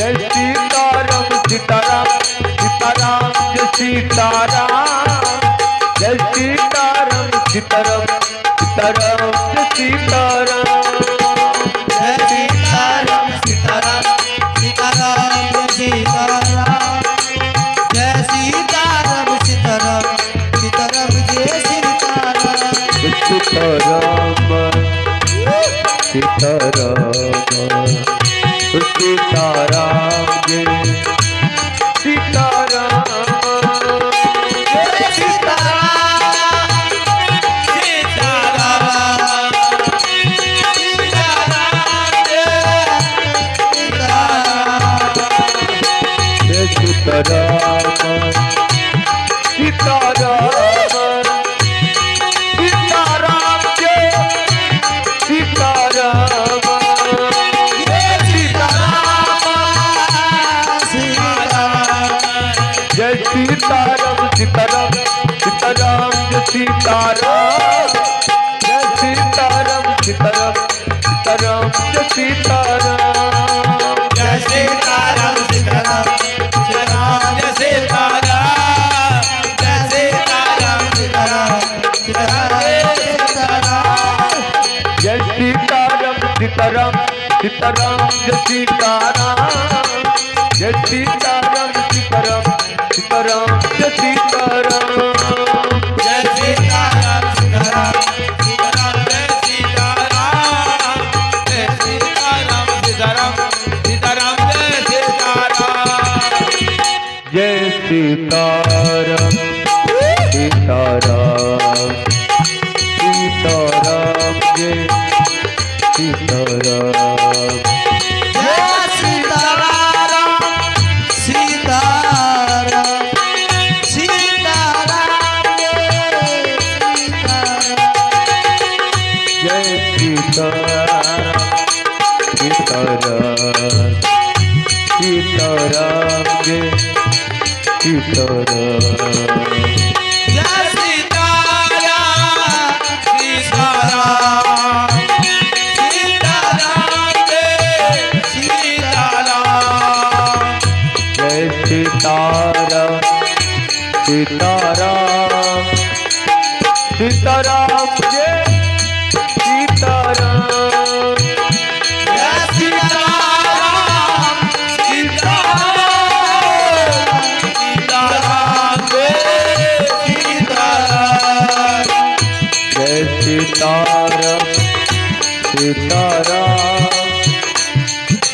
Sitaram Sitaram Sitaram Jai Sitaram Jai Sitaram Sitaram Sitaram Jai Sitaram Jai Sitaram Sitaram Sitaram Jai Sitaram Jai Sitaram Sitaram Sitaram Jai Sitaram Sitaram Sitaram Sitaram Jai Sitaram Jai Sitaram Sitaram Sitaram Sitaram Sitaram Jai Sitaram Jai Sitaram Sitaram Sitaram Jai Sitaram Jai Sitaram Sitaram Sitaram Jai Sitaram Jai Sitaram Sitaram Sitaram Jai Sitaram Jai Sitaram Sitaram Sitaram Jai Sitaram Jai Sitaram Sitaram Jai Sitaram Jai Sitaram Sitaram Sitaram Jai Sitaram Jai Sitaram Sitaram Sitaram Jai Sitaram Jai Sitaram Sitaram Sitaram Jai Sitaram Jai Sitaram Sitaram Sitaram Jai Sitaram Jai Sitaram Sitaram Sitaram Jai Sitaram Sitaram Sitaram Jai Sitaram Jai Sitaram Sitaram Sitaram Jai Sitaram Jai Sitaram Sitaram Sitaram Jai Sitaram Jai Sitaram Sitaram Sitaram Jai Sitaram Jai Sitaram Sitaram Sitaram Jai Sitaram Jai Sitaram Sitaram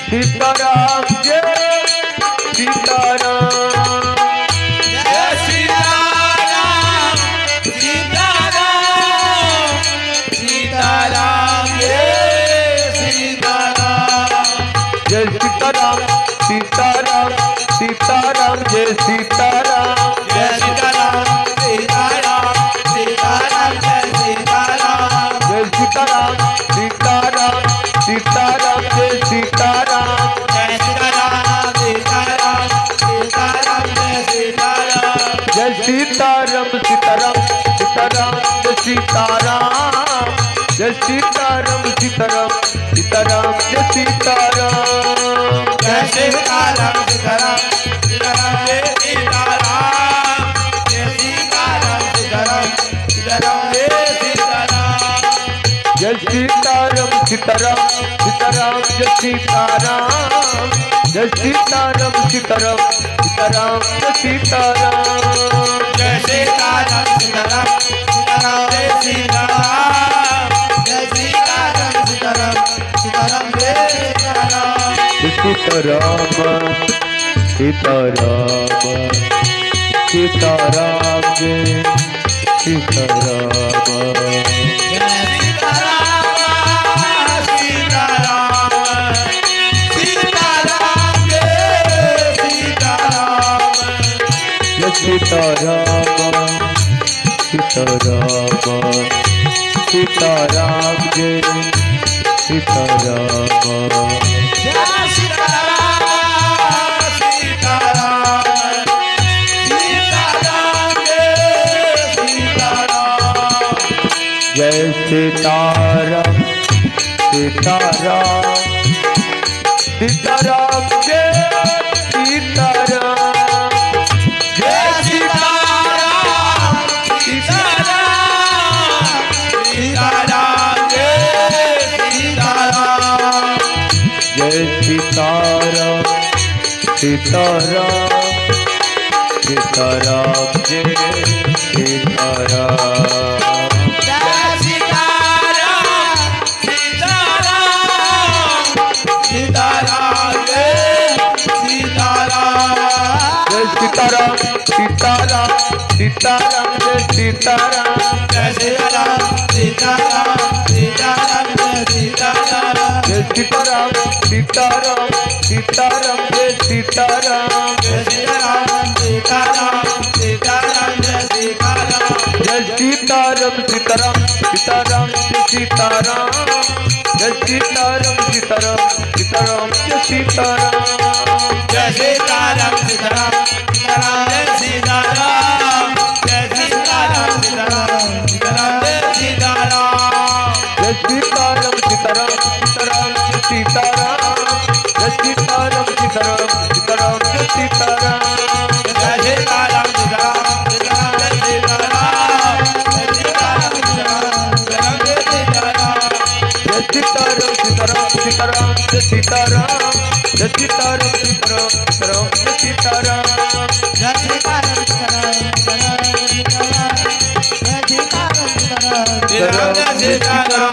Sitaram Jai Sitaram Jai Sitaram Sitaram Sitaram Jai Sitaram Jai Sitaram Sitaram Sitaram Jai Sitaram Jai Sitaram Sitaram Sitaram Jai Sitaram Jai Sitaram Sitaram Sitaram Jai Sitaram Jai Sitaram Sitaram Sitaram Jai Sitaram Jai Sitaram Sitaram Sitaram Jai Sitaram Jai Sitaram Sitaram Sitaram Jai Sitaram Jai Sitaram Sitaram Sitaram Jai Sitaram Jai Sitaram Sitaram Sitaram Jai Sitaram Jai Sitaram Sitaram Sitaram Jai Sitaram Jai Sitaram Sitaram Sitaram Jai Sitaram Jai Sitaram Sitaram Sitaram Jai Sitaram Sitaram Sitaram Sitaram Jai Sitaram Jai Sitaram Sitaram Sitaram Jai Sitaram Jai Sitaram Sitaram Sitaram Jai Sitaram Jai Sitaram Sitaram Sitaram Jai Sitaram Jai Sitaram Sitaram Sitaram Jai Sitaram Jai Sitaram Sitaram Sitaram Jai Sitaram Jai Sitaram Sitaram Sitaram Jai Sitaram Jai Sitaram Sitaram Sitaram Jai Sitaram Jai Sitaram Sitaram Sitaram Jai Sitaram Jai Sitaram Sitaram Sitaram Jai Sitaram Jai Sitaram Sitaram Sitaram Jai Sitaram Jai Sitaram Sitaram Sitaram Jai Sitaram Jai Sitaram Sitaram Sitaram Jai Sitaram Jai Sitaram Sitaram Sitaram Jai Sitaram Jai Sitaram Sitaram Sitaram Jai Sitaram Jai Sitaram Sitaram Sitaram Jai Sitaram Jai Sitaram Sitaram Sitaram Jai Sitaram Jai Sitaram Sitaram Sitaram Jai Sitaram Jai Sitaram Sitaram Sitaram Jai Sitaram Jai Sitaram Sitaram Sitaram Jai Sitaram Jai Sitaram Sitaram Sitaram Jai Sitaram Jai Sitaram Sitaram Sitaram Jai Sitaram Jai Sitaram Sitaram Sitaram Jai Sitaram Sitaram Jai Sitaram